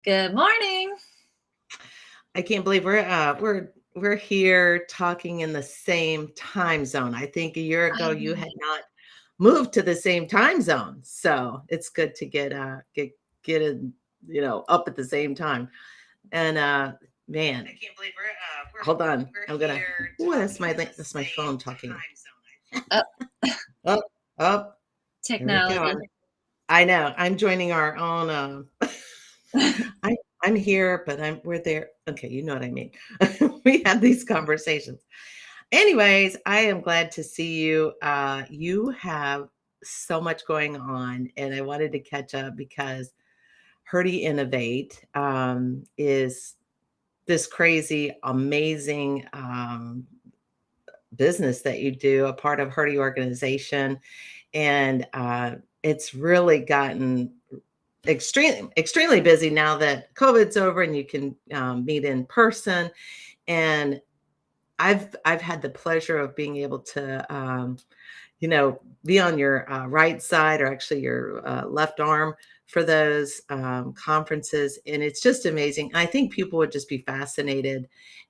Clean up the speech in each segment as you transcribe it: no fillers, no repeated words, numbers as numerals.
Good morning. I can't believe we're here talking in the same time zone. I think a year ago I you know. had not moved to the same time zone, so it's good to get in, up at the same time. And man, I can't believe hold on. I'm gonna. Oh, that's my phone talking. Oh, Up, up. There we go. technology. I know. I'm joining our own. I'm I'm here, but we're there. Okay, you know what I mean. We have these conversations. Anyways, I am glad to see you. You have so much going on, and I wanted to catch up because Herdy Innovate is this crazy, amazing business that you do, a part of Herdy organization, and it's really gotten extremely busy now that COVID's over and you can meet in person. And I've had the pleasure of being able to be on your right side, or actually your left arm, for those conferences, and it's just amazing. I think people would just be fascinated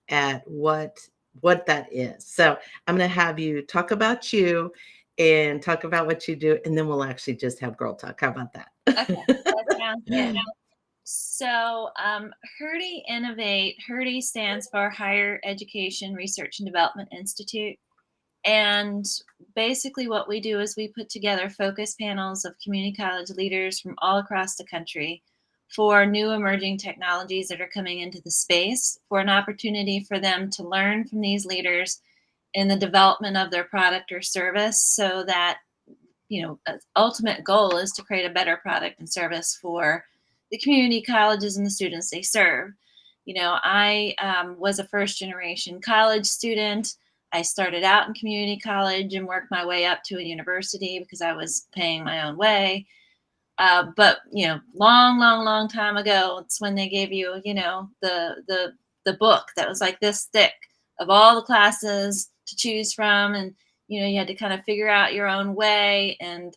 at what that is. So I'm going to have you talk about you and talk about what you do, and then we'll actually just have girl talk. How about Okay, that? that sounds good. So, HERDI Innovate, HERDI stands for Higher Education Research and Development Institute. And basically, what we do is we put together focus panels of community college leaders from all across the country for new emerging technologies that are coming into the space, for an opportunity for them to learn from these leaders in the development of their product or service so that ultimate goal is to create a better product and service for the community colleges and the students they serve. I was a first generation college student. I started out in community college and worked my way up to a university because I was paying my own way. But long time ago, it's when they gave you, the book that was like this thick of all the classes to choose from, and you had to kind of figure out your own way, and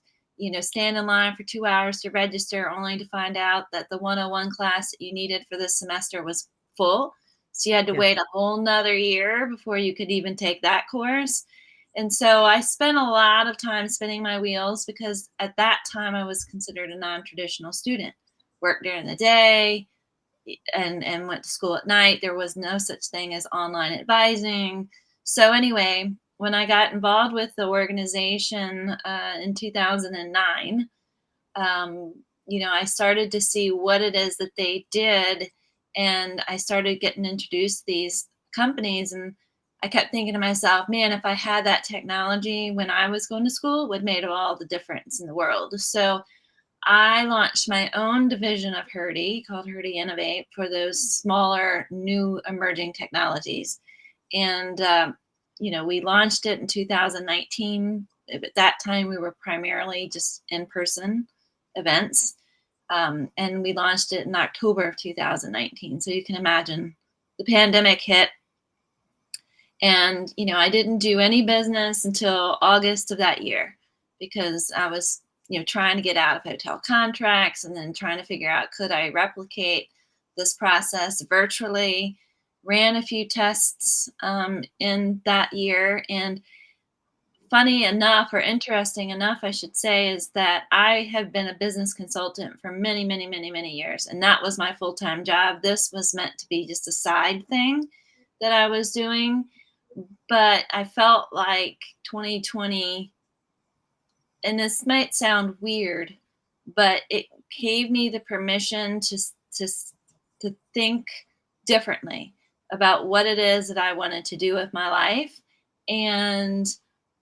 stand in line for 2 hours to register, only to find out that the 101 class that you needed for this semester was full. So you had to Yeah. wait a whole nother year before you could even take that course. And so I spent a lot of time spinning my wheels because at that time I was considered a non-traditional student. Worked during the day and went to school at night. There was no such thing as online advising. So anyway, when I got involved with the organization in 2009, I started to see what it is that they did, and I started getting introduced to these companies, and I kept thinking to myself, man, if I had that technology when I was going to school, it would have made all the difference in the world. So I launched my own division of HERDI called HERDI Innovate for those smaller, new emerging technologies. And, we launched it in 2019. At that time, we were primarily just in person events. And we launched it in October of 2019. So you can imagine the pandemic hit. And, I didn't do any business until August of that year because I was, trying to get out of hotel contracts and then trying to figure out, could I replicate this process virtually? Ran a few tests in that year. And funny enough, or interesting enough, I should say, is that I have been a business consultant for many, many, many, many years. And that was my full time job. This was meant to be just a side thing that I was doing. But I felt like 2020, and this might sound weird, but it gave me the permission to, to think differently about what it is that I wanted to do with my life. And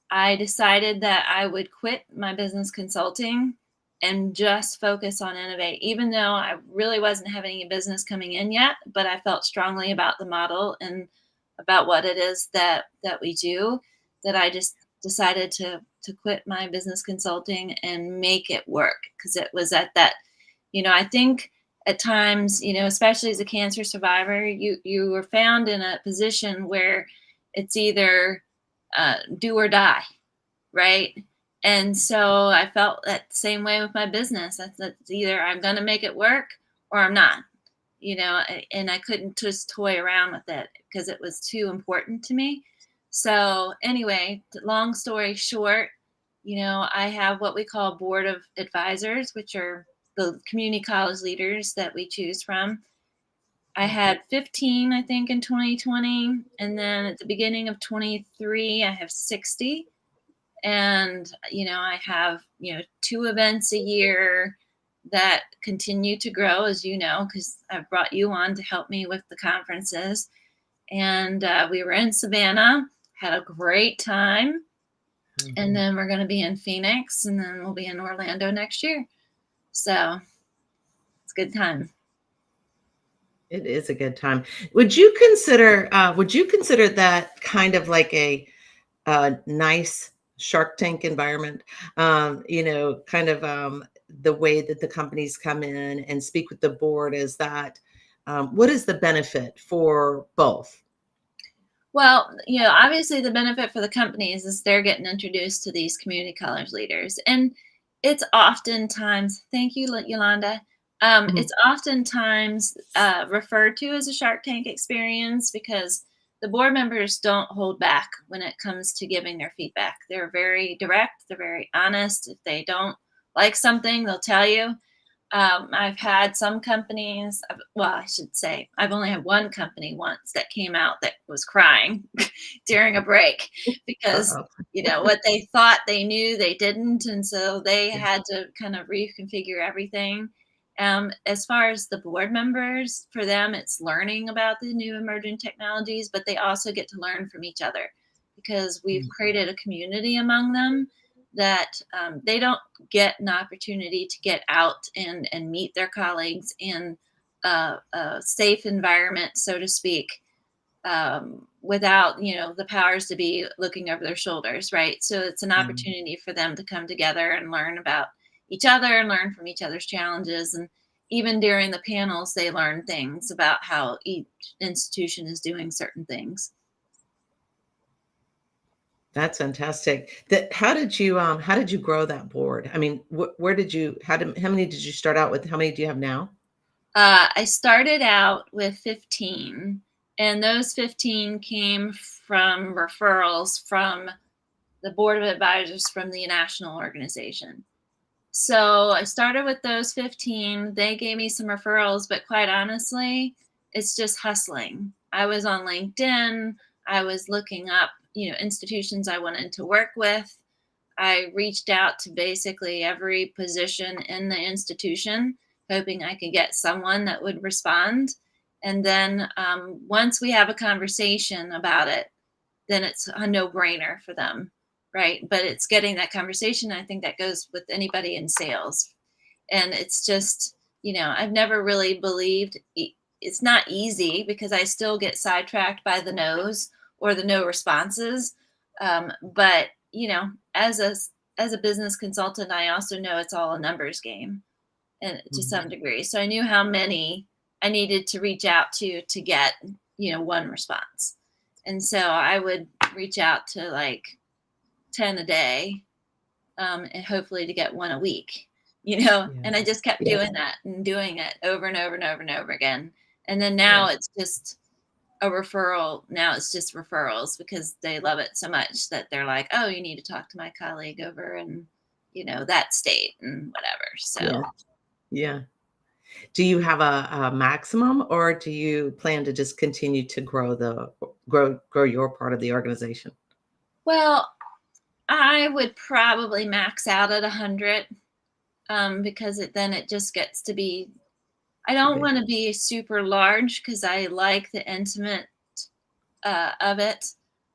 I decided that I would quit my business consulting and just focus on Innovate, even though I really wasn't having any business coming in yet, but I felt strongly about the model and about what it is that we do, that I just decided to quit my business consulting and make it work, because it was at that, I think at times, especially as a cancer survivor, you were found in a position where it's either do or die, right? And so I felt that same way with my business. That's either I'm going to make it work or I'm not. and I couldn't just toy around with it because it was too important to me. So anyway, long story short, I have what we call board of advisors, which are the community college leaders that we choose from. I had 15, I think, in 2020. And then at the beginning of 23, I have 60. And, I have, 2 events a year that continue to grow, as you know, because I've brought you on to help me with the conferences. And we were in Savannah, had a great time. And then we're going to be in Phoenix, and then we'll be in Orlando next year. So it's a good time. It is a good time. Would you consider that kind of like a nice Shark Tank environment? Kind of the way that the companies come in and speak with the board is that what is the benefit for both? Well, obviously the benefit for the companies is they're getting introduced to these community college leaders. And it's oftentimes, thank you, Yolanda. Mhm. It's oftentimes referred to as a Shark Tank experience because the board members don't hold back when it comes to giving their feedback. They're very direct, they're very honest. If they don't like something, they'll tell you. I've had some companies, well, I should say, I've only had one company once that came out that was crying during a break because, Uh-oh. what they thought they knew, they didn't. And so they had to kind of reconfigure everything. As far as the board members, for them, it's learning about the new emerging technologies, but they also get to learn from each other because we've created a community among them that they don't get an opportunity to get out and meet their colleagues in a safe environment, so to speak, without the powers to be looking over their shoulders, right? So it's an Yeah. opportunity for them to come together and learn about each other and learn from each other's challenges. And even during the panels, they learn things about how each institution is doing certain things. That's fantastic. How did you grow that board? I mean, where did you how many did you start out with? How many do you have now? I started out with 15, and those 15 came from referrals from the board of advisors from the national organization. So I started with those 15. They gave me some referrals, but quite honestly, it's just hustling. I was on LinkedIn. I was looking up, institutions I wanted to work with. I reached out to basically every position in the institution, hoping I could get someone that would respond. And then once we have a conversation about it, then it's a no-brainer for them, right? But it's getting that conversation. I think that goes with anybody in sales. And it's just, I've never really believed it's not easy because I still get sidetracked by the no's or the no responses. But as a business consultant, I also know it's all a numbers game, and to Mhm. some degree. So I knew how many I needed to reach out to get one response, and so I would reach out to like 10 a day, and hopefully to get one a week. Yeah. And I just kept Yeah. doing that and doing it over and over and over and over again. And then Yeah. now it's just a referral. Now it's just referrals because they love it so much that they're like, oh, you need to talk to my colleague over in, that state and whatever. So, Yeah. Yeah. Do you have a maximum, or do you plan to just continue to grow your part of the organization? well, I would probably max out at 100, because then it just gets to be, I Too don't big. want to be super large because I like the intimate of it,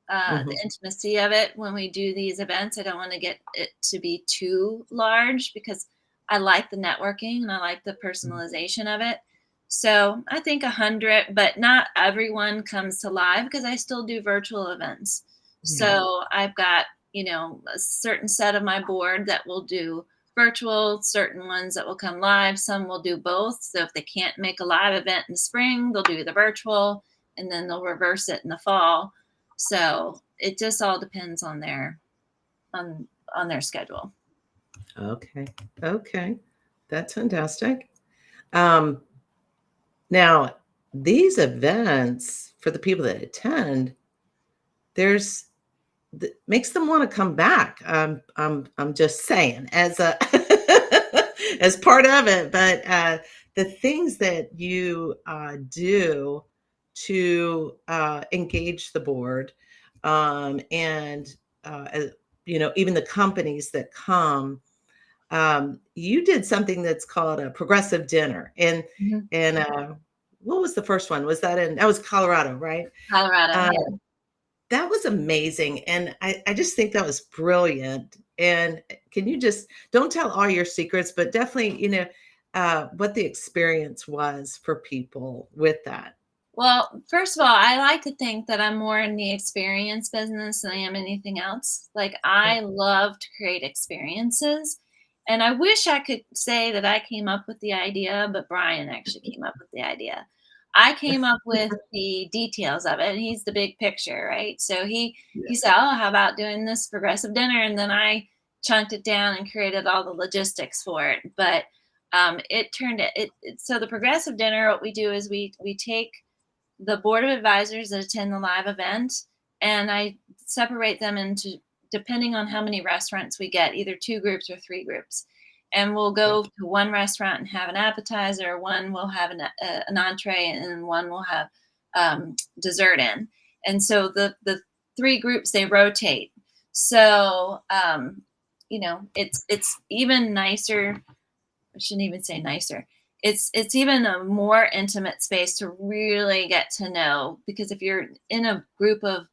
the Mhm. intimacy of it when we do these events. I don't want to get it to be too large because I like the networking and I like the Mhm. personalization of it. So I think 100, but not everyone comes to live because I still do virtual events. Yeah. So I've got, a certain set of my board that will do virtual, certain ones that will come live. Some will do both. So if they can't make a live event in the spring, they'll do the virtual and then they'll reverse it in the fall. So it just all depends on on their schedule. Okay. Okay. That's fantastic. Um, Now, these events for the people that attend, there's makes them want to come back. I'm just saying as a as part of it, but the things that you do to engage the board, and even the companies that come, you did something that's called a progressive dinner, Mhm. and what was the first one? That was Colorado, right? Colorado, Uh, yeah. that was amazing, and I just think that was brilliant. And can you just don't tell all your secrets, but definitely, what the experience was for people with that. Well, first of all, I like to think that I'm more in the experience business than I am anything else. Like, Yeah. I love to create experiences. And I wish I could say that I came up with the idea, but Brian actually came up with the idea. I came up with the details of it, and he's the big picture, right? So Yeah. he said, "Oh, how about doing this progressive dinner?" And then I chunked it down and created all the logistics for it. But it turned so the progressive dinner. What we do is we take the board of advisors that attend the live event, and I separate them into, depending on how many restaurants we get, either two groups or three groups. And we'll Yeah. go to one restaurant and have an appetizer, one will have an entree, and one will have dessert in. And so the three groups, they rotate. So it's even nicer. I shouldn't even say nicer. It's even a more intimate space to really get to know, because if you're in a group of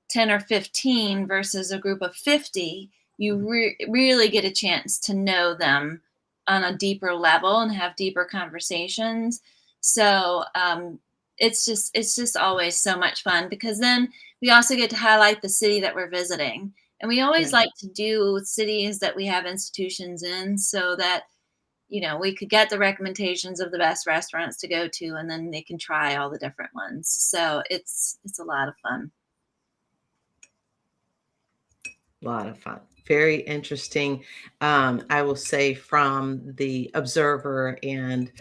10 or 15 versus a group of 50, you really get a chance to know them on a deeper level and have deeper conversations. So it's just always so much fun, because then we also get to highlight the city that we're visiting. And we always Yeah. like to do cities that we have institutions in, so that we could get the recommendations of the best restaurants to go to, and then they can try all the different ones. So it's a lot of fun. A lot of fun. Very interesting. I will say from the observer and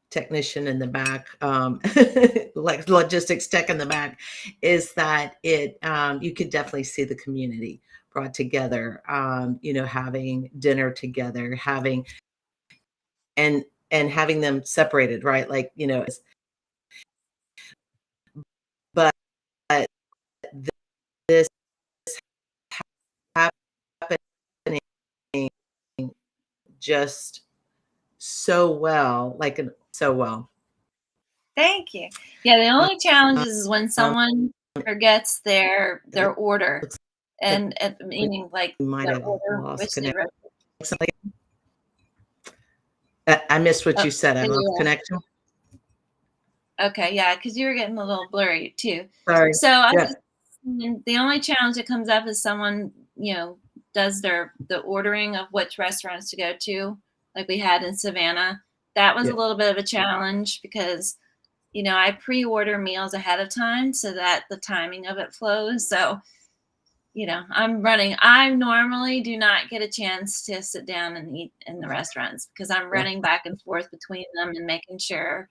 technician in the back, like logistics tech in the back, is that you could definitely see the community brought together, having dinner together, and having them separated, right? Like, but this happening just so well, so well. Thank you. Yeah, the only challenge is when Um, someone forgets their it order, looks like and we meaning like might their have order, lost which they connection. wrote. I missed what Oh, you said. I there lost you connection. are. Okay, yeah, because you were getting a little blurry too. Sorry. So I Yeah. was the only challenge that comes up is someone does the ordering of which restaurants to go to, like we had in Savannah. That was Yeah. a little bit of a challenge, because I pre-order meals ahead of time so that the timing of it flows. So I normally do not get a chance to sit down and eat in the restaurants, because I'm Yeah. running back and forth between them and making sure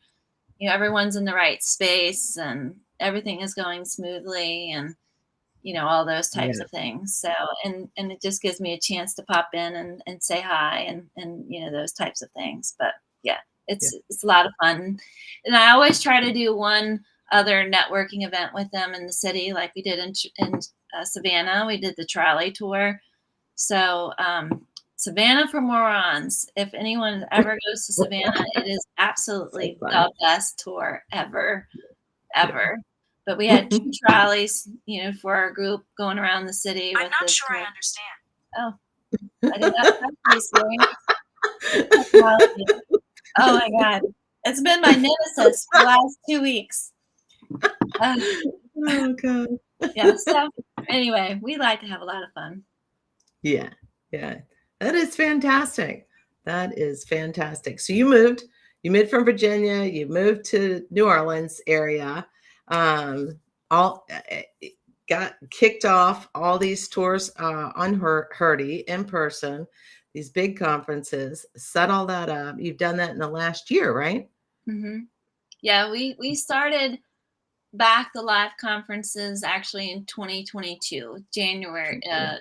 everyone's in the right space and everything is going smoothly, and all those types Yeah. of things. So and it just gives me a chance to pop in and say hi, and those types of things. But yeah, Yeah. it's a lot of fun. And I always try to do one other networking event with them in the city, like we did in Savannah. We did the trolley tour. So Savannah for morons. If anyone ever goes to Savannah, it is So absolutely fun. the best tour ever, Yeah. ever. But we had two trolleys, for our group going around the city with this tour. Oh, I did not touch the experience. Technology. Oh my God. It's been my nemesis for the last 2 weeks. Uh, Oh god. yeah. So anyway, we like to have a lot of fun. Yeah. Yeah. That is fantastic. That is fantastic. So you moved from Virginia, you moved to New Orleans area, um, all got kicked off all these tours on Herdy in person, these big conferences, set all that up. You've done that in the last year, right? Hmm. Yeah, we started back the live conferences actually in 2022, January,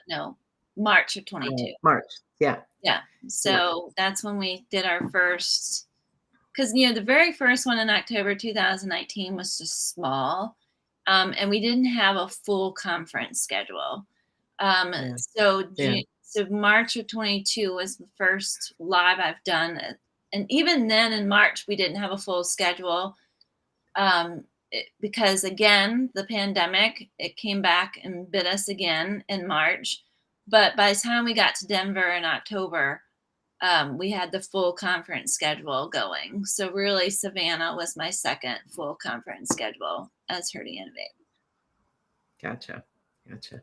no, March of 22. March. Yeah. Yeah. Yeah. So that's when we did our first, because, you know, the very first one in October 2019 was just small. And we didn't have a full conference schedule. Yeah. So, Yeah. so March of 22 was the first live I've done. And even then in March, we didn't have a full schedule. Because again, the pandemic, it came back and bit us again in March. But by the time we got to Denver in October, we had the full conference schedule going. So really, Savannah was my second full conference schedule as Herdy Innovate. Gotcha. Gotcha.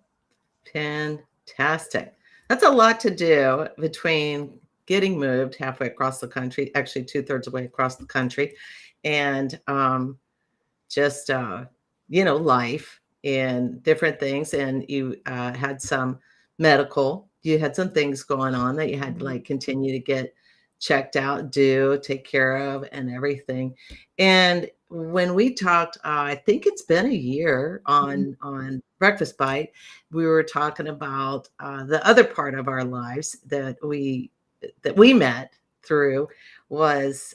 Fantastic. That's a lot to do between getting moved halfway across the country, actually 2/3 of the way across the country, and just life and different things. And you had some you had some things going on that you had to like continue to get checked out, take care of, and everything. And when we talked, I think it's been a year on Breakfast Bite, we were talking about the other part of our lives that we met through was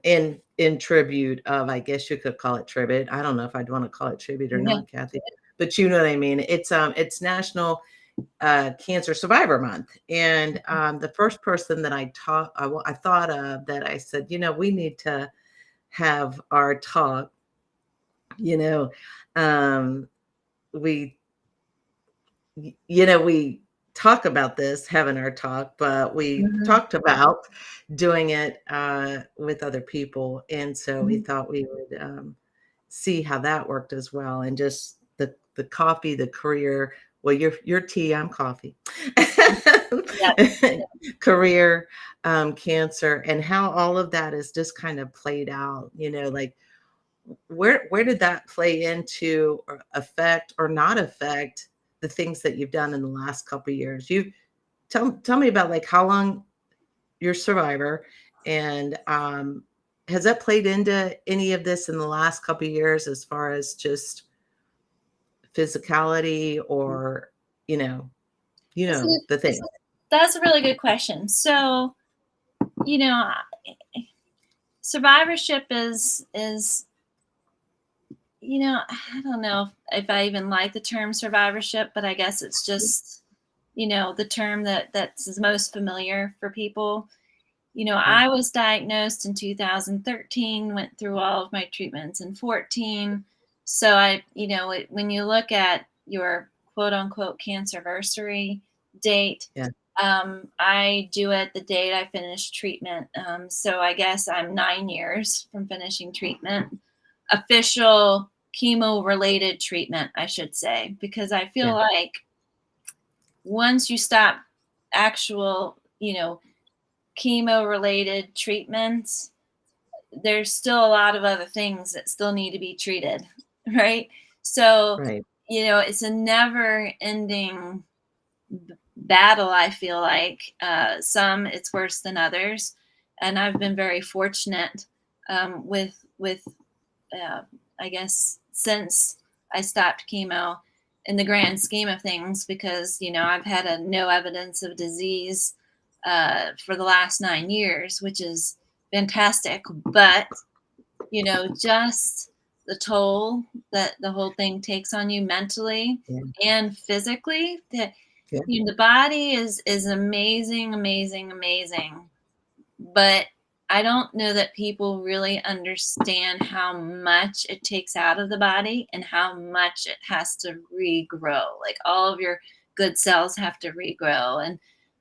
in tribute of, I guess you could call it tribute. I don't know if I'd want to call it tribute or Yeah. not, Kathy, but you know what I mean. It's National Cancer Survivor Month, and the first person that I thought of that I said, we need to have our talk. You know, um, we we talk about this, having our talk, but we Mhm. talked about doing it with other people. And so we Mhm. thought we would see how that worked as well. And just the coffee, the career, well, your tea, I'm coffee. Yeah. Career, cancer, and how all of that is just kind of played out, like where did that play into or affect or not affect the things that you've done in the last couple of years? You tell me about like how long you're a survivor, and has that played into any of this in the last couple of years as far as just physicality or you know That's a, the thing. that's a really good question. So, you know, survivorship is I don't know if I even like the term survivorship, but I guess it's just the term that's most familiar for people. Yeah, I was diagnosed in 2013, went through all of my treatments in 14. So when you look at your quote unquote cancerversary date, yeah, I do it the date I finished treatment. So I guess I'm 9 years from finishing treatment, official chemo related treatment, I should say, because I feel yeah, like once you stop actual, chemo related treatments, there's still a lot of other things that still need to be treated, right? So, right, it's a never ending battle, I feel like. Some it's worse than others. And I've been very fortunate with uh, I guess, since I stopped chemo in the grand scheme of things, because, I've had no evidence of disease for the last 9 years, which is fantastic. But, just the toll that the whole thing takes on you mentally yeah, and physically, that yeah, the body is amazing, amazing, amazing, but I don't know that people really understand how much it takes out of the body and how much it has to regrow. Like all of your good cells have to regrow,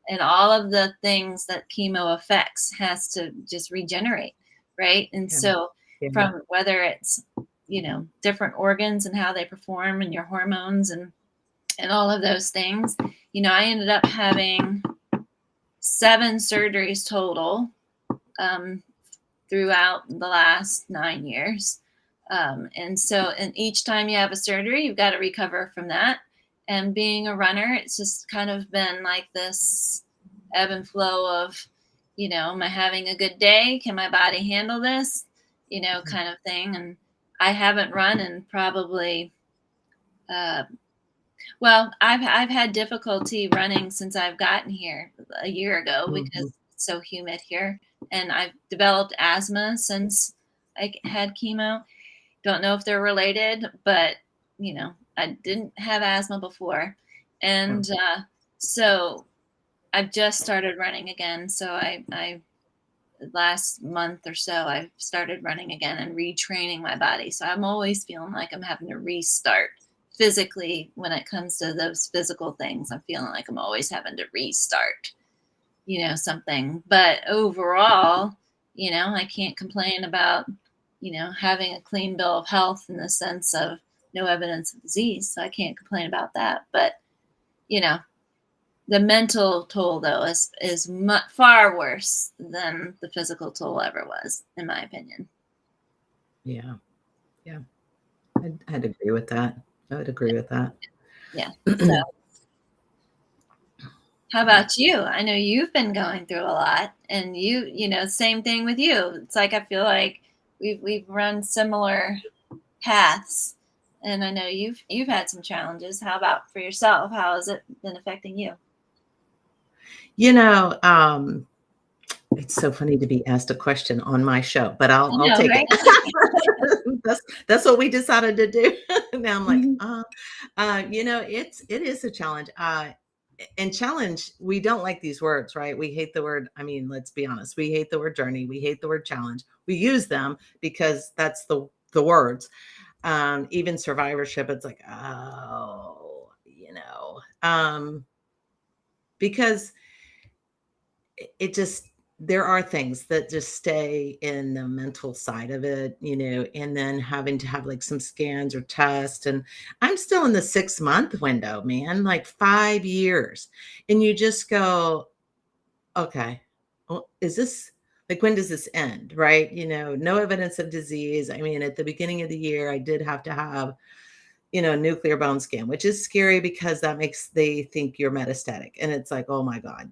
and all of the things that chemo affects has to just regenerate, right? And yeah, so yeah, from whether it's different organs and how they perform and your hormones and all of those things, I ended up having 7 surgeries total um, throughout the last 9 years. And each time you have a surgery, you've got to recover from that. And being a runner, it's just kind of been like this ebb and flow of, am I having a good day? Can my body handle this? kind of thing. And I haven't run in probably, well, I've had difficulty running since I've gotten here a year ago because Mhm. it's so humid here, and I've developed asthma since I had chemo. Don't know if they're related, but I didn't have asthma before, Oh, and so I've just started running again. So I last month or so I've started running again and retraining my body. So I'm always feeling like I'm having to restart physically when it comes to those physical things. I'm feeling like I'm always having to restart, something. But overall, I can't complain about, having a clean bill of health in the sense of no evidence of disease. So I can't complain about that. But, you know, the mental toll though is far worse than the physical toll ever was, in my opinion. yeah. Yeah. I'd agree with that. I would agree with that. Yeah. So how about you? I know you've been going through a lot, and same thing with you. It's like I feel like we've run similar paths, and I know you've had some challenges. How about for yourself? How has it been affecting you? You know, it's so funny to be asked a question on my show, but I'll I I'll know, take right? it. That's what we decided to do. Now I'm like, Mhm. it is a challenge. And challenge, we don't like these words, right? We hate the word. I mean, let's be honest. We hate the word journey. We hate the word challenge. We use them because that's the words. Even survivorship, it's like, oh, because it just there are things that just stay in the mental side of it, and then having to have like some scans or tests. And I'm still in the 6 month window, man, like 5 years. And you just go, okay, well, is this like when does this end? Right. No evidence of disease. I mean, at the beginning of the year, I did have to have, a nuclear bone scan, which is scary because that makes they think you're metastatic. And it's like, oh my God,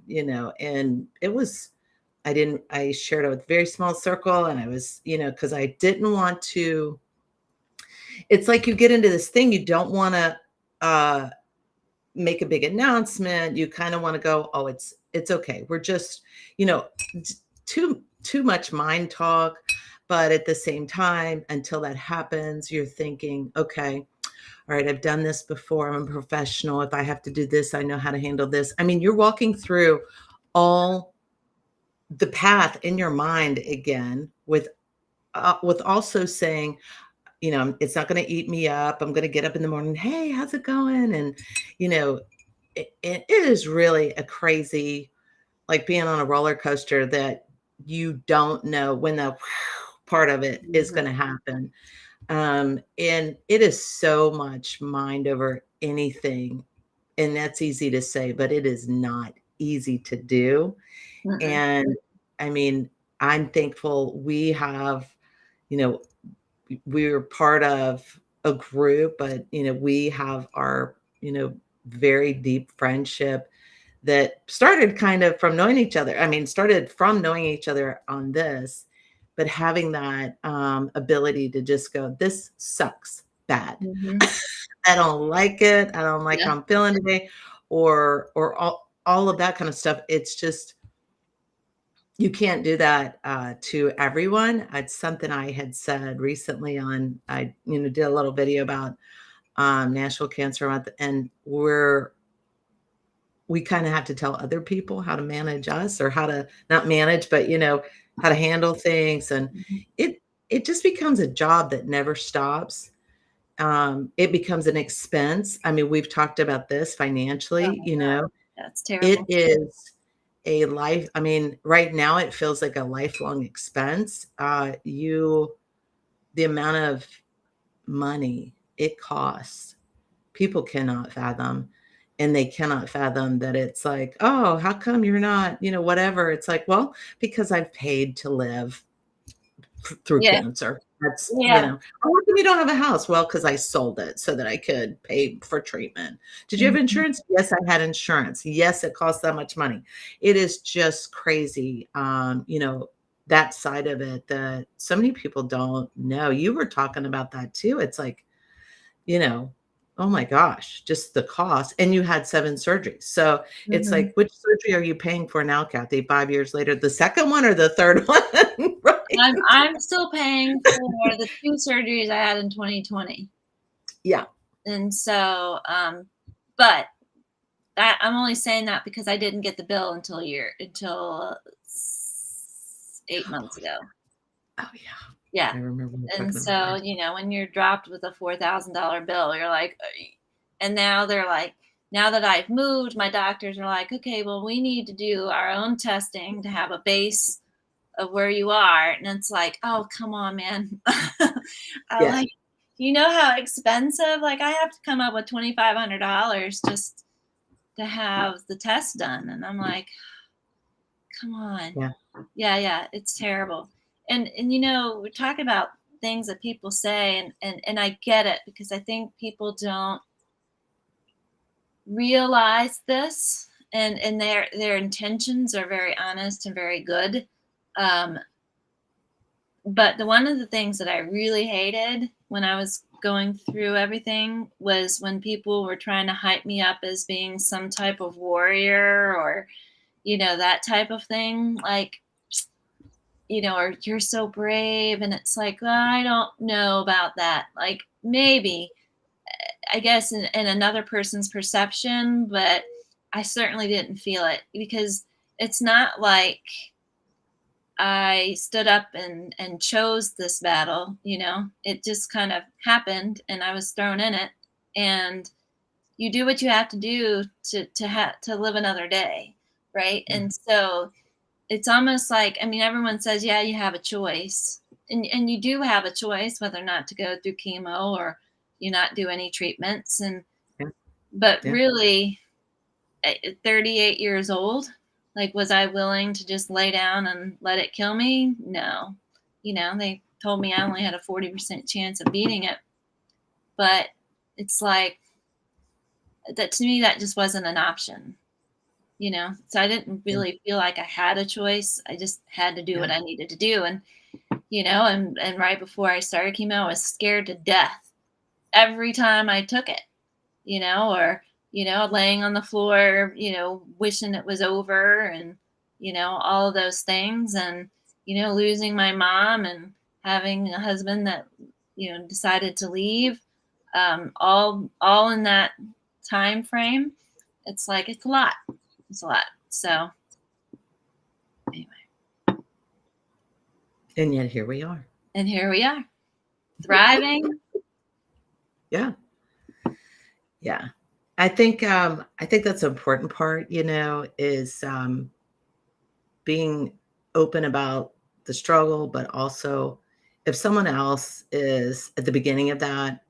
and I shared it with a very small circle, and I was, because I didn't want to. It's like you get into this thing, you don't want to make a big announcement. You kind of want to go, oh, it's okay. We're just, you know, too much mind talk. But at the same time, until that happens, you're thinking, okay, all right, I've done this before. I'm a professional. If I have to do this, I know how to handle this. I mean, you're walking through all the path in your mind again with also saying, it's not going to eat me up. I'm going to get up in the morning. Hey, how's it going? And, you know, it is really a crazy, like being on a roller coaster that you don't know when the part of it is Mhm. going to happen. And it is so much mind over anything. And that's easy to say, but it is not easy to do. Mm-mm. And I mean, I'm thankful we have, you know, we're part of a group, but we have our, very deep friendship that started kind of from knowing each other. I mean, started from knowing each other on this, but having that ability to just go, this sucks bad. Mhm. I don't like it. I don't like Yeah. how I'm feeling today, or all of that kind of stuff. It's just you can't do that to everyone. It's something I had said recently on. I did a little video about National Cancer Month, and we kind of have to tell other people how to manage us, or how to not manage, but how to handle things. And Mhm. it just becomes a job that never stops. It becomes an expense. I mean, we've talked about this Oh financially. my God, that's It terrible. is a life. I mean, right now it feels like a lifelong expense. The amount of money it costs, people cannot fathom. And they cannot fathom that it's like, oh, how come you're not, whatever. It's like, well, because I've paid to live through Yeah. cancer. That's, Yeah. how come you don't have a house? Well, because I sold it so that I could pay for treatment. Did you have Mhm. insurance? Yes, I had insurance. Yes, it costs that much money. It is just crazy. that side of it that so many people don't know. You were talking about that too. It's like, you know, oh my gosh, just the cost. And you had 7 surgeries. So it's Mhm. like, which surgery are you paying for now, Kathy, 5 years later? The second one or the third one? Right? I'm still paying for the 2 surgeries I had in 2020. Yeah. And so, but I'm only saying that because I didn't get the bill until 8 months ago. Oh, yeah. Yeah. I remember you And talking about so, that. when you're dropped with a $4,000 bill, you're like, "Ay." And now they're like, now that I've moved, my doctors are like, okay, well, we need to do our own testing to have a base of where you are. And it's like, oh, come on, man. I Yeah. like, you know how expensive? Like, I have to come up with $2,500 just to have the test done. And I'm like, come on. Yeah. Yeah, yeah, it's terrible. And we're talking about things that people say, and I get it because I think people don't realize this, and their intentions are very honest and very good. Um, but one of the things that I really hated when I was going through everything was when people were trying to hype me up as being some type of warrior, or that type of thing, like, or you're so brave. And it's like, well, I don't know about that. Like, maybe, I guess, in another person's perception, but I certainly didn't feel it, because it's not like I stood up and chose this battle. It just kind of happened and I was thrown in it. And you do what you have to do to live another day, right? Yeah. And so it's almost like, I mean, everyone says, yeah, you have a choice. And you do have a choice whether or not to go through chemo, or you not do any treatments. Yeah. But Yeah. really, at 38 years old, like, was I willing to just lay down and let it kill me? No. They told me I only had a 40% chance of beating it. But it's like, that to me, that just wasn't an option. So I didn't Yeah. really feel like I had a choice. I just had to do Yeah. what I needed to do. And right before I started chemo, I was scared to death every time I took it, or laying on the floor, wishing it was over, and all of those things. And losing my mom, and having a husband that decided to leave, all in that time frame. It's like, it's a lot. It's a lot. So anyway, And yet here we are. and here we are, thriving. Yeah. Yeah. I think that's an important part, is being open about the struggle, but also if someone else is at the beginning of that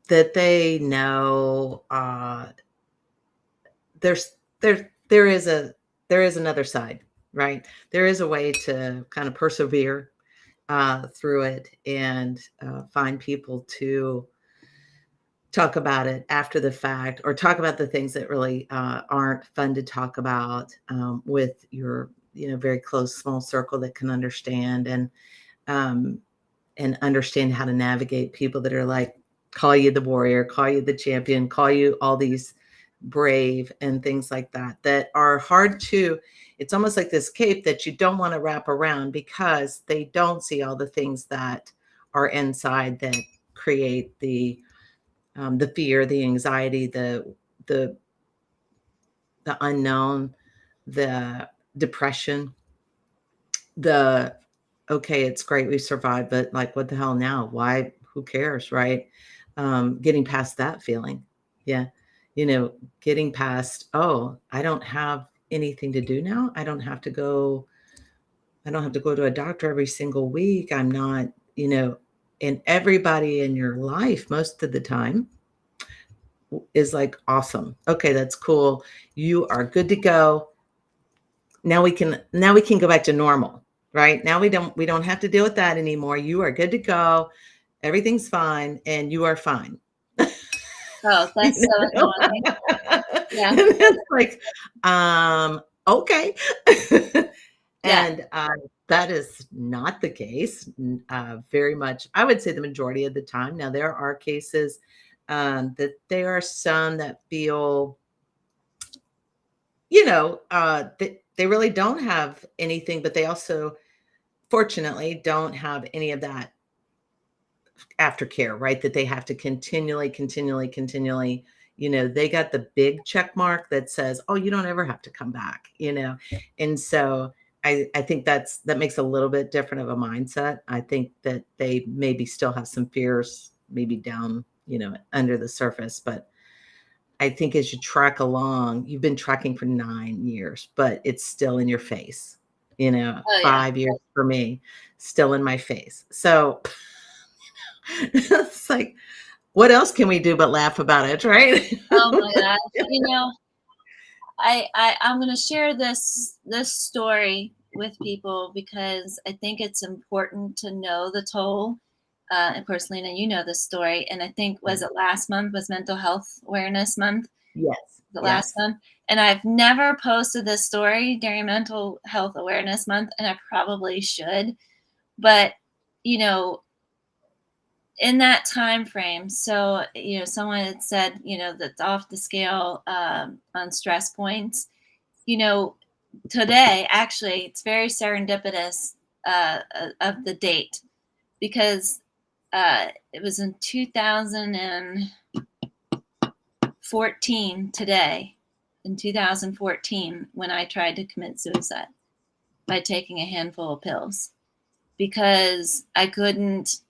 they know there is another side, right? There is a way to kind of persevere through it, and find people to talk about it after the fact, or talk about the things that really aren't fun to talk about, with your very close small circle that can understand, um, and understand how to navigate people that are like, call you the warrior, call you the champion, call you all these brave and things like that, that are hard to, it's almost like this cape that you don't want to wrap around, because they don't see all the things that are inside that create the fear, the anxiety, the the unknown, the depression, the okay, it's great we survived, but like, what the hell now? Why? Who cares, right? Getting past that feeling, yeah, getting past. Oh, I don't have anything to do now. I don't have to go. I don't have to go to a doctor every single week. I'm not, and everybody in your life most of the time is like, awesome. Okay, that's cool. You are good to go. Now we can go back to normal, right? Now we don't have to deal with that anymore. You are good to go. Everything's fine and you are fine. Oh, that's You so know? annoying. Yeah. And it's like, okay. Yeah. And that is not the case very much. I would say the majority of the time. Now, there are cases that there are some that feel, they really don't have anything, but they also, fortunately, don't have any of that aftercare, right? That they have to continually, they got the big check mark that says, oh, you don't ever have to come back. And so I think that makes a little bit different of a mindset. I think that they maybe still have some fears, maybe down, under the surface, but I think as you track along, you've been tracking for 9 years, but it's still in your face, Oh yeah. 5 years for me, still in my face. So it's like, what else can we do but laugh about it, right? Oh my gosh. I'm going to share this story with people because I think it's important to know the toll. And of course, Lena, you know this story, and I think was it last month was Mental Health Awareness Month? Yes, The last yes. month, and I've never posted this story during Mental Health Awareness Month, and I probably should, but you know, in that time frame, so someone had said that's off the scale on stress points. You know, today, actually, it's very serendipitous of the date because it was in 2014 today, in 2014, when I tried to commit suicide by taking a handful of pills because I couldn't.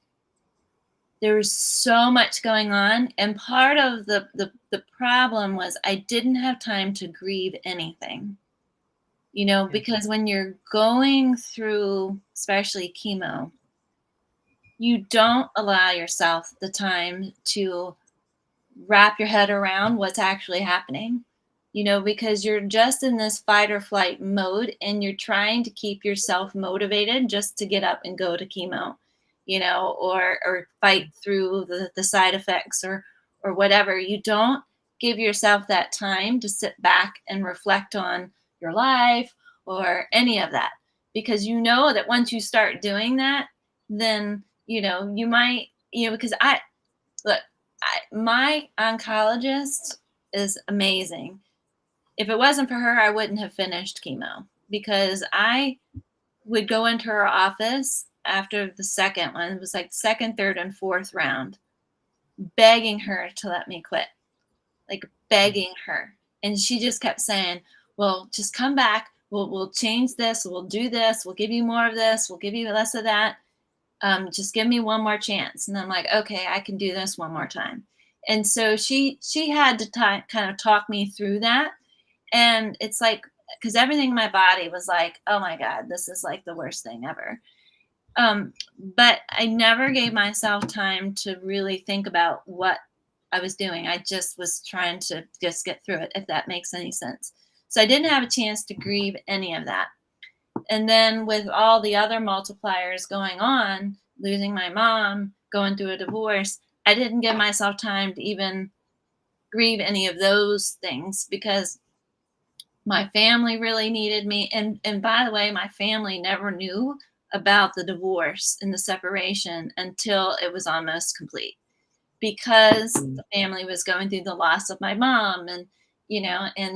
There was so much going on, and part of the problem was I didn't have time to grieve anything. Yeah. Because when you're going through, especially chemo, you don't allow yourself the time to wrap your head around what's actually happening, because you're just in this fight or flight mode and you're trying to keep yourself motivated just to get up and go to chemo, or fight through the side effects or whatever. You don't give yourself that time to sit back and reflect on your life or any of that, because that once you start doing that, then you might, because look, my oncologist is amazing. If it wasn't for her, I wouldn't have finished chemo, because I would go into her office after the second one. It was like second, third, and fourth round, begging her to let me quit, like begging her. And she just kept saying, well, just come back. We'll change this. We'll do this. We'll give you more of this. We'll give you less of that. Just give me one more chance. And I'm like, okay, I can do this one more time. And so she had to kind of talk me through that. And it's like, because everything in my body was like, oh my God, this is like the worst thing ever. But I never gave myself time to really think about what I was doing. I just was trying to just get through it, if that makes any sense. So I didn't have a chance to grieve any of that. And then with all the other multipliers going on, losing my mom, going through a divorce, I didn't give myself time to even grieve any of those things, because my family really needed me. And by the way, my family never knew about the divorce and the separation until it was almost complete, because Mm. the family was going through the loss of my mom, and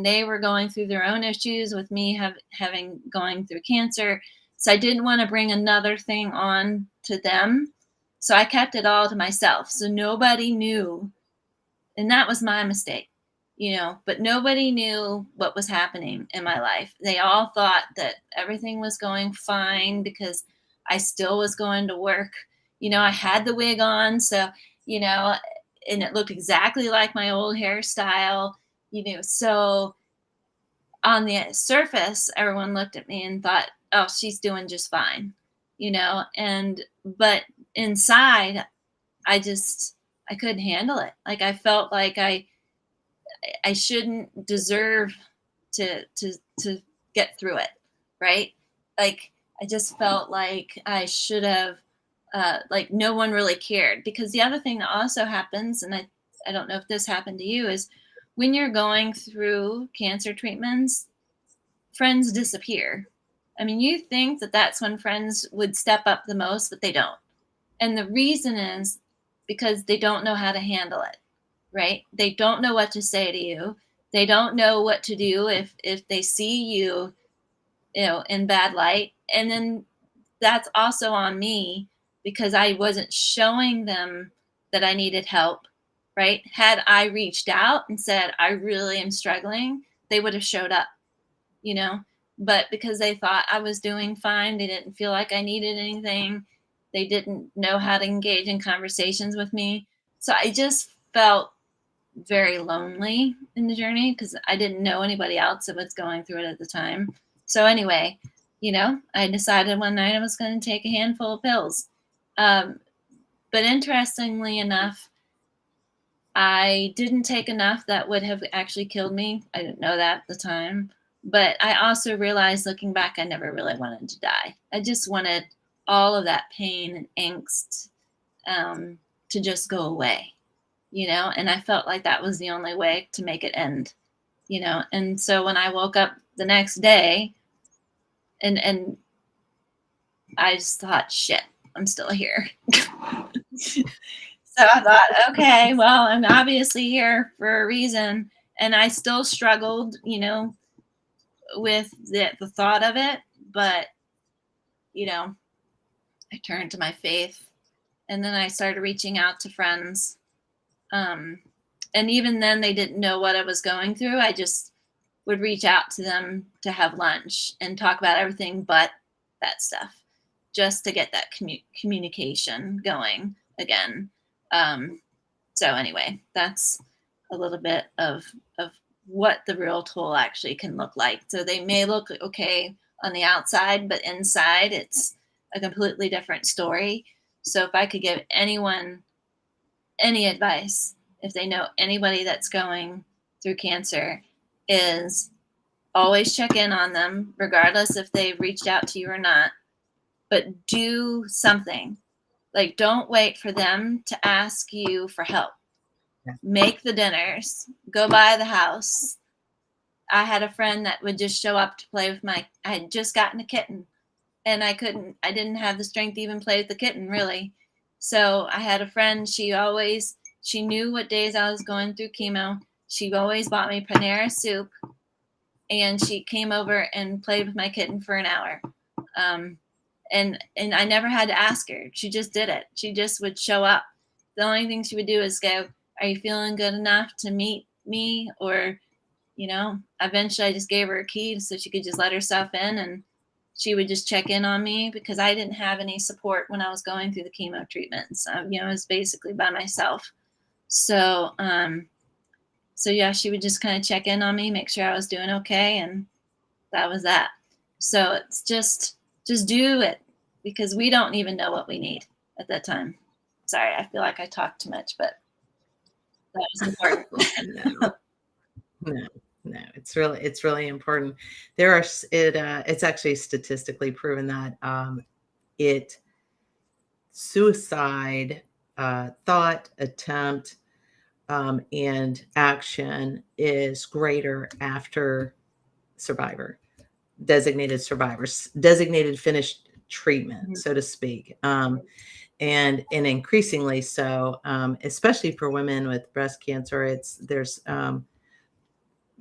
they were going through their own issues with me having going through cancer. So I didn't want to bring another thing on to them. So I kept it all to myself. So nobody knew. And that was my mistake, but nobody knew what was happening in my life. They all thought that everything was going fine because I still was going to work. I had the wig on. So, you know, and it looked exactly like my old hairstyle, so on the surface, everyone looked at me and thought, oh, she's doing just fine, but inside, I couldn't handle it. Like I felt like I shouldn't deserve to get through it, right? Like I just felt like I should have, like no one really cared. Because the other thing that also happens, and I don't know if this happened to you, is when you're going through cancer treatments, friends disappear. I mean, you think that that's when friends would step up the most, but they don't. And the reason is because they don't know how to handle it, right? They don't know what to say to you. They don't know what to do if they see you, in bad light. And then that's also on me because I wasn't showing them that I needed help, right? Had I reached out and said, I really am struggling, they would have showed up, you know? But because they thought I was doing fine, they didn't feel like I needed anything. They didn't know how to engage in conversations with me. So I just felt very lonely in the journey because I didn't know anybody else that was going through it at the time. So anyway, I decided one night I was going to take a handful of pills. Um, but interestingly enough, I didn't take enough that would have actually killed me. I didn't know that at the time. But I also realized looking back, I never really wanted to die. I just wanted all of that pain and angst to just go away, and I felt like that was the only way to make it end, And so when I woke up the next day and I just thought, shit, I'm still here. So I thought, okay, well, I'm obviously here for a reason. And I still struggled, with the thought of it. But, I turned to my faith and then I started reaching out to friends. Um, and even then, they didn't know what I was going through. I just would reach out to them to have lunch and talk about everything but that stuff, just to get that communication going again. Um, so anyway, that's a little bit of what the real tool actually can look like. So they may look okay on the outside, but inside it's a completely different story. So if I could give anyone any advice, if they know anybody that's going through cancer, is always check in on them, regardless if they've reached out to you or not, but do something. Like, don't wait for them to ask you for help. Yeah. Make the dinners, go by the house. I had a friend that would just show up to play with I had just gotten a kitten and I didn't have the strength to even play with the kitten really. So I had a friend, she knew what days I was going through chemo. She always bought me Panera soup and she came over and played with my kitten for an hour. And I never had to ask her. She just did it. She just would show up. The only thing she would do is go, are you feeling good enough to meet me? Or, eventually I just gave her a key so she could just let herself in and she would just check in on me because I didn't have any support when I was going through the chemo treatments. I was basically by myself. So, yeah, she would just kind of check in on me, make sure I was doing okay. And that was that. So it's just do it because we don't even know what we need at that time. Sorry, I feel like I talked too much, but that was important. No, it's really important. It's actually statistically proven that suicide thought, attempt, and action is greater after designated finished treatment, so to speak. And increasingly so, especially for women with breast cancer, there's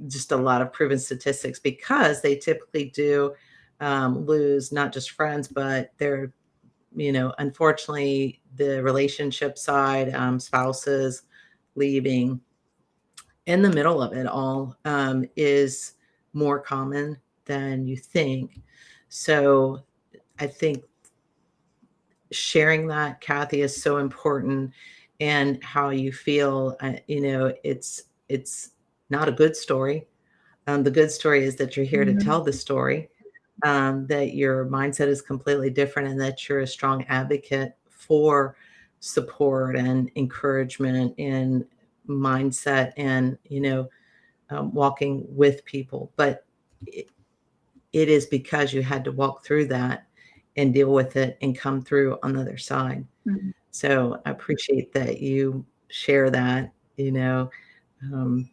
just a lot of proven statistics because they typically do lose not just friends, but their, unfortunately, the relationship side, spouses leaving. In the middle of it all is more common than you think. So I think sharing that, Kathy, is so important, and how you feel. It's not a good story. The good story is that you're here to tell the story, that your mindset is completely different, and that you're a strong advocate for support and encouragement and mindset and, walking with people. But it is because you had to walk through that and deal with it and come through on the other side. Mhm. So I appreciate that you share that. Um,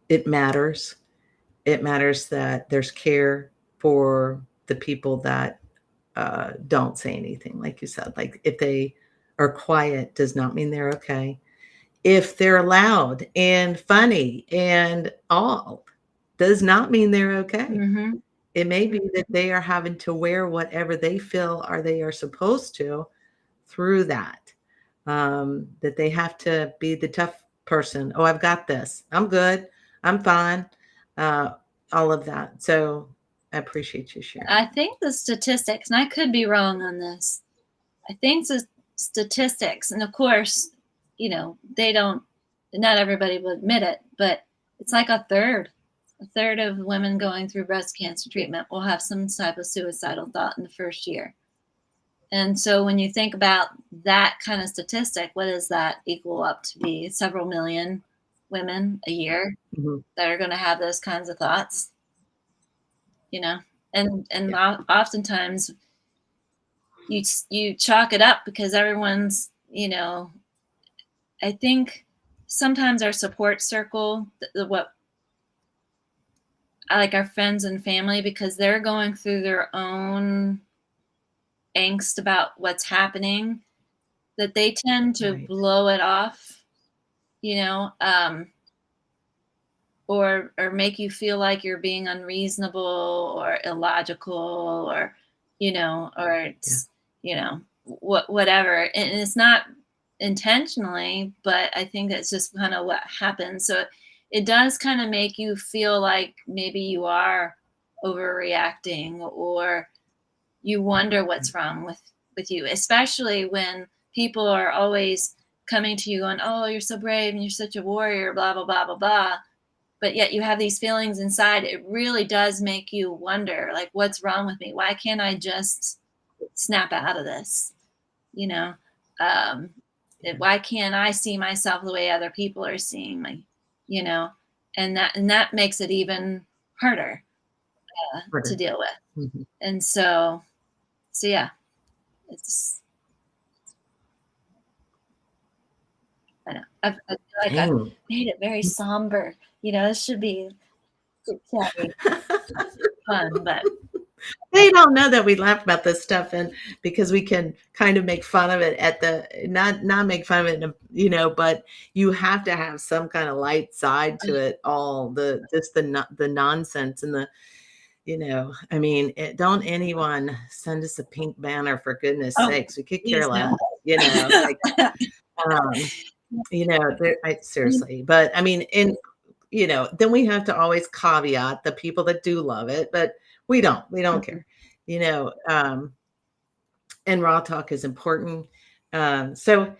it matters. It matters that there's care for the people that don't say anything, like you said. Like if they are quiet, does not mean they're okay. If they're loud and funny and all, does not mean they're okay. Mm-hmm. It may be that they are having to wear whatever they feel or they are supposed to through that. That they have to be the tough person. Oh, I've got this. I'm good. I'm fine. Uh, all of that. So I appreciate you sharing. I think the statistics, and I could be wrong on this, I think the statistics, and of course, they don't, not everybody will admit it, but it's like a third of women going through breast cancer treatment will have some type of suicidal thought in the first year. And so when you think about that kind of statistic, what does that equal up to be? Several million women a year Mhm. that are going to have those kinds of thoughts, and Yeah. oftentimes you chalk it up because everyone's, I think sometimes our support circle, what like our friends and family, because they're going through their own angst about what's happening, that they tend to Right. blow it off, you know, um, or make you feel like you're being unreasonable or illogical, or or Yeah. it's whatever, and it's not intentionally, but I think that's just kind of what happens. So it does kind of make you feel like maybe you are overreacting, or you wonder what's wrong with you, especially when people are always coming to you going, oh, you're so brave and you're such a warrior, blah blah blah blah blah, but yet you have these feelings inside. It really does make you wonder, like, what's wrong with me? Why can't I just snap out of this? You know, um, Yeah. why can't I see myself the way other people are seeing me? You know, and that makes it even harder to Harder. deal with. Mhm. And so yeah, it's I know I feel like I've Dang. made it very somber. This should be chit-chatty, fun, but They don't know that we laugh about this stuff, and because we can kind of make fun of it at the not make fun of it, but you have to have some kind of light side to it all, the nonsense and I mean, don't anyone send us a pink banner for goodness oh, sakes. We could care please less, no. like, um, seriously, but I mean, then we have to always caveat the people that do love it, but we don't care, you know, um, and raw talk is important. So,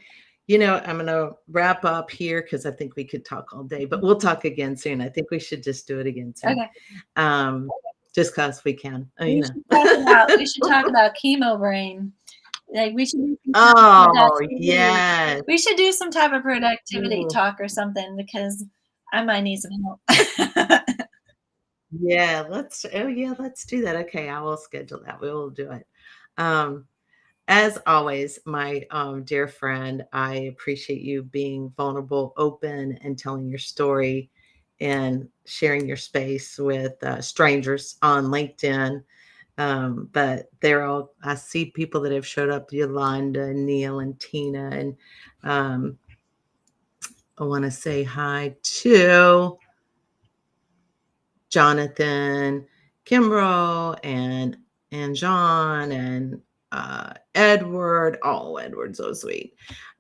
I'm going to wrap up here because I think we could talk all day, but we'll talk again soon. I think we should just do it again soon. Okay. Um, just because we can, We should talk about chemo brain. Like we should do some type of Oh, productivity. yes. We should do some type of productivity Mm. talk or something, because I might need some help. Let's do that. Okay, I will schedule that. We will do it. Um, as always, my dear friend, I appreciate you being vulnerable, open, and telling your story and sharing your space with strangers on LinkedIn. But I see people that have showed up, Yolanda, and Neil, and Tina, and um, I want to say hi to Jonathan, Kimbrough, and John, and Edward. Oh, Edward's so sweet.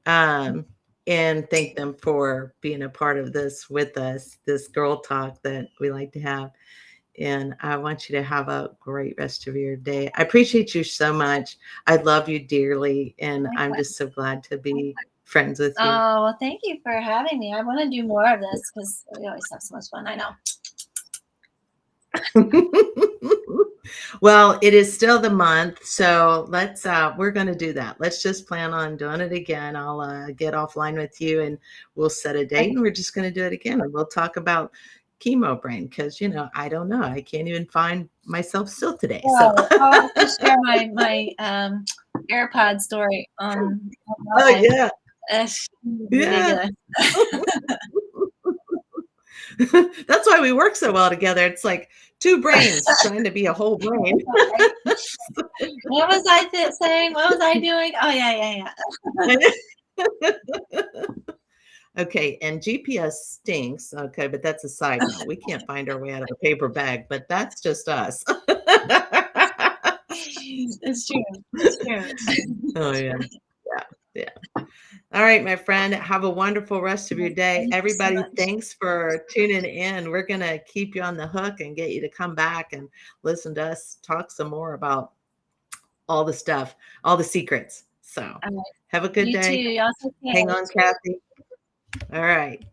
Um, and thank them for being a part of this with us, this girl talk that we like to have. And I want you to have a great rest of your day. I appreciate you so much. I love you dearly, and I'm Likewise. just so glad to be friends with you. Oh, well, thank you for having me. I want to do more of this because we always have so much fun. I know. Well, it is still the month, so we're going to do that. Let's just plan on doing it again. I'll get offline with you and we'll set a date, and we're just going to do it again, and we'll talk about chemo brain because I don't know, I can't even find myself still today. So I'll have to share my AirPod story on oh live. yeah, It's yeah. ridiculous. That's why we work so well together. It's like two brains trying to be a whole brain. What was I saying? What was I doing? Oh, yeah. Okay, and GPS stinks. Okay, but that's a side note. We can't find our way out of a paper bag, but that's just us. It's true. It's true. Oh yeah. Yeah. Yeah. All right, my friend. Have a wonderful rest of your day. Thank you so Everybody, much. thanks for tuning in. We're gonna keep you on the hook and get you to come back and listen to us talk some more about all the stuff, all the secrets. So All right. have a good You too. day. Y'all take care. Hang on, Kathy. All right.